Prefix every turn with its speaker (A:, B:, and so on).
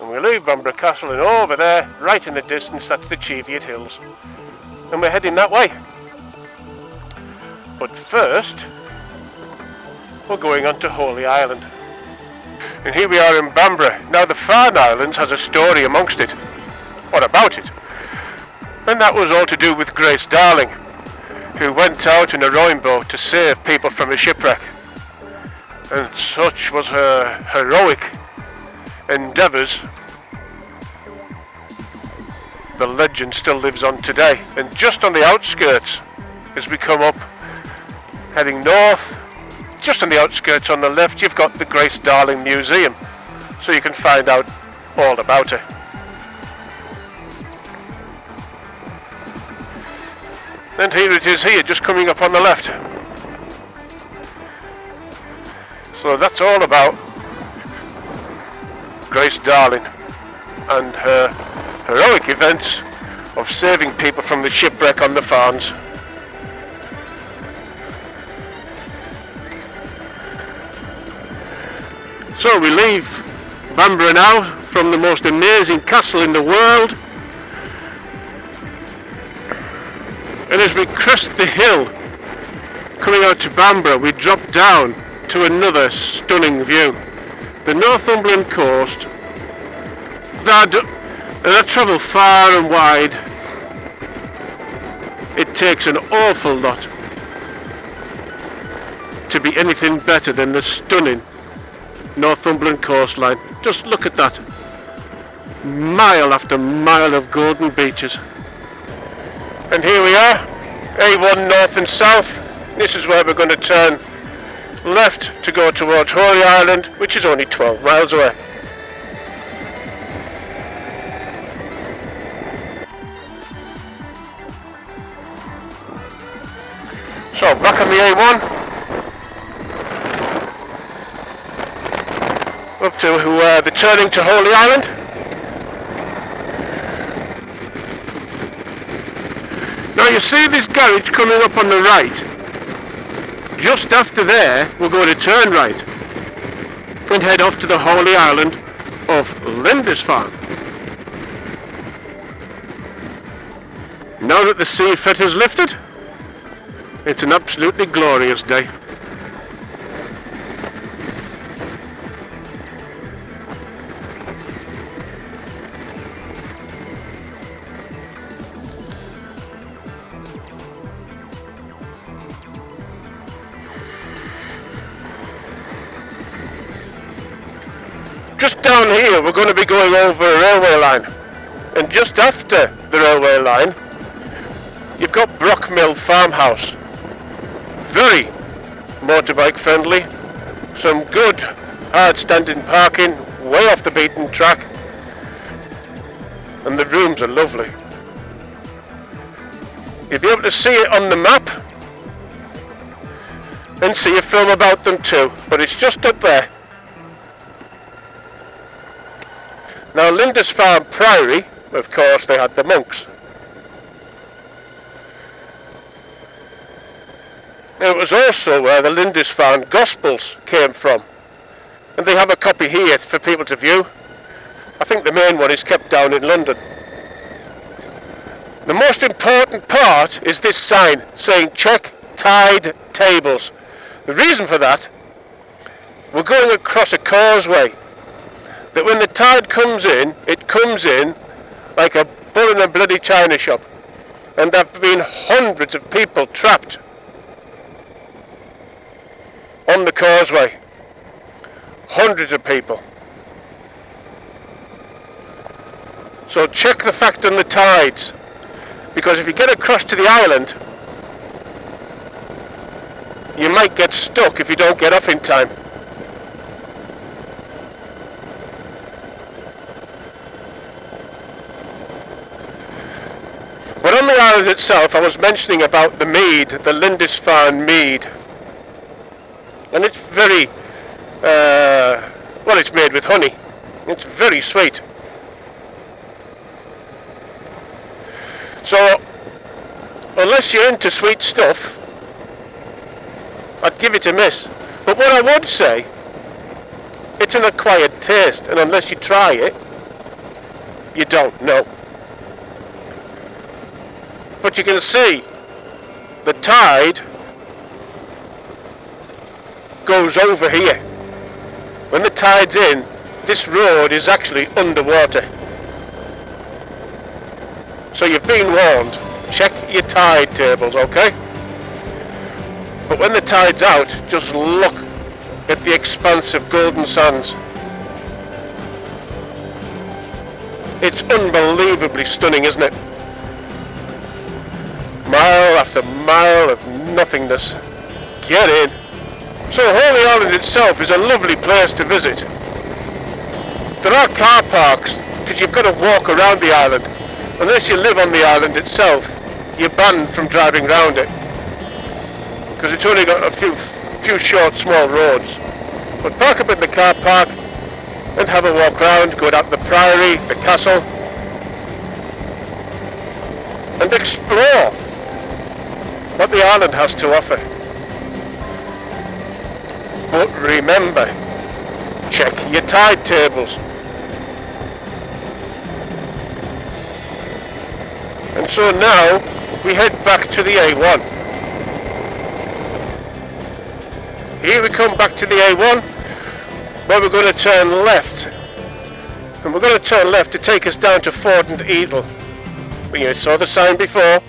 A: And we leave Bamburgh Castle, and over there, right in the distance, that's the Cheviot Hills. And we're heading that way. But first, we're going on to Holy Island. And here we are in Bamburgh. Now the Farne Islands has a story amongst it, or about it. And that was all to do with Grace Darling, who went out in a rowing boat to save people from a shipwreck. And such was her heroic endeavours, the legend still lives on today. And just on the outskirts, as we come up, heading north, just on the outskirts on the left, you've got the Grace Darling Museum, so you can find out all about her. And here it is here, just coming up on the left. So that's all about Grace Darling and her heroic events of saving people from the shipwreck on the Farnes. So we leave Bamburgh now from the most amazing castle in the world. And as we crest the hill, coming out to Bamburgh, we drop down to another stunning view. The Northumberland coast. I travel far and wide. It takes an awful lot to be anything better than the stunning Northumberland coastline. Just look at that. Mile after mile of golden beaches. And here we are, A1 north and south. This is where we're going to turn left to go towards Holy Island, which is only 12 miles away. So back on the A1, up to the turning to Holy Island. Now you see this garage coming up on the right. Just after there, we're going to turn right and head off to the Holy Island of Lindisfarne. Now that the sea fet has lifted, it's an absolutely glorious day. Just down here we're going to be going over a railway line, and just after the railway line you've got Brockmill Farmhouse. Very motorbike friendly, some good hard standing parking, way off the beaten track, and the rooms are lovely. You'll be able to see it on the map and see a film about them too, but it's just up there. Now Lindisfarne Priory, of course, they had the monks. It was also where the Lindisfarne Gospels came from, and they have a copy here for people to view. I think the main one is kept down in London. The most important part is this sign saying check tide tables. The reason for that, we're going across a causeway that when the tide comes in, it comes in like a bull in a bloody china shop, and there have been hundreds of people trapped on the causeway. Hundreds of people. So check the fact on the tides, because if you get across to the island, you might get stuck if you don't get off in time. But on the island itself, I was mentioning about the mead, the Lindisfarne mead. And it's very, well, it's made with honey. It's very sweet. So, unless you're into sweet stuff, I'd give it a miss. But what I would say, it's an acquired taste, and unless you try it, You don't, no. But you can see the tide goes over here. When the tide's in, this road is actually underwater. So you've been warned. Check your tide tables, okay? But when the tide's out, just look at the expanse of golden sands. It's unbelievably stunning, isn't it? Mile after mile of nothingness. Get in. So Holy Island itself is a lovely place to visit. There are car parks, because you've got to walk around the island. Unless you live on the island itself, you're banned from driving around it. Because it's only got a few short, small roads. But park up in the car park and have a walk round, go down to the priory, the castle, and explore what the island has to offer. But remember, check your tide tables. And so now we head back to the A1. Here we come back to the A1, where we're going to turn left. And we're going to turn left to take us down to Ford and Eagle. You saw the sign before.